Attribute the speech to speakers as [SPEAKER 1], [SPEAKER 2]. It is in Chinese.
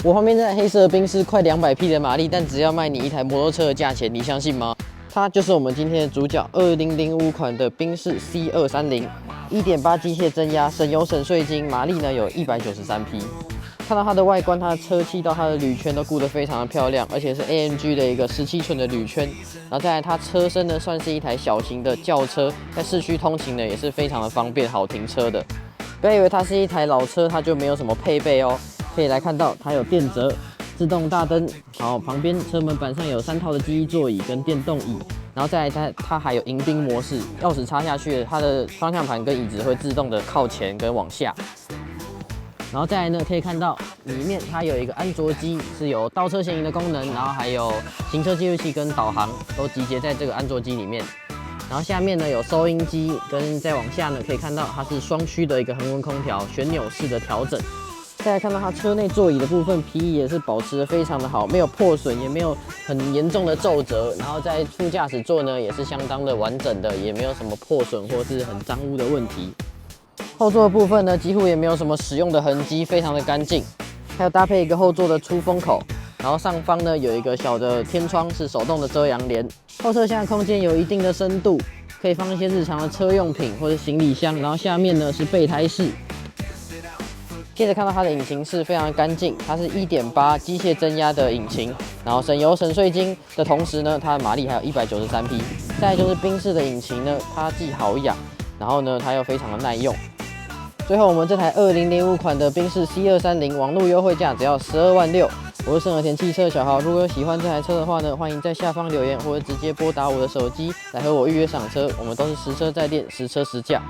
[SPEAKER 1] 我旁边这台黑色的宾士快200匹的马力，但只要卖你一台摩托车的价钱，你相信吗？它就是我们今天的主角，2005款的宾士 C230，1.8机械增压，省油省税金，马力呢有193匹。看到它的外观，它的车漆到它的铝圈都顾得非常的漂亮，而且是 AMG 的一个17寸的铝圈。然后再来，它车身呢算是一台小型的轿车，在市区通勤呢也是非常的方便，好停车的。不要以为它是一台老车，它就没有什么配备哦。可以来看到它有电折、自动大灯，然后旁边车门板上有3套的记忆座椅跟电动椅，然后再来它还有迎宾模式，钥匙插下去，它的方向盘跟椅子会自动的靠前跟往下。然后再来呢，可以看到里面它有一个安卓机，是有倒车显影的功能，然后还有行车记录器跟导航都集结在这个安卓机里面。然后下面呢有收音机，跟再往下呢可以看到它是双区的一个恒温空调，旋钮式的调整。再来看到它车内座椅的部分，皮椅也是保持得非常的好，没有破损，也没有很严重的皱褶。然后在副驾驶座呢也是相当的完整的，也没有什么破损或是很脏污的问题。后座的部分呢，几乎也没有什么使用的痕迹，非常的干净。还有搭配一个后座的出风口，然后上方呢有一个小的天窗，是手动的遮阳帘。后车厢空间有一定的深度，可以放一些日常的车用品或者行李箱。然后下面呢是备胎室。接着看到它的引擎是非常的干净，它是1.8机械增压的引擎，然后省油省税金的同时呢，它的马力还有193匹。再来就是宾士的引擎呢，它既好养，然后呢它又非常的耐用。最后，我们这台2005款的宾士 C230网络优惠价只要12万6。我是盛和田汽车的小豪，如果有喜欢这台车的话呢，欢迎在下方留言或者直接拨打我的手机来和我预约赏车。我们都是实车在店，实车实价。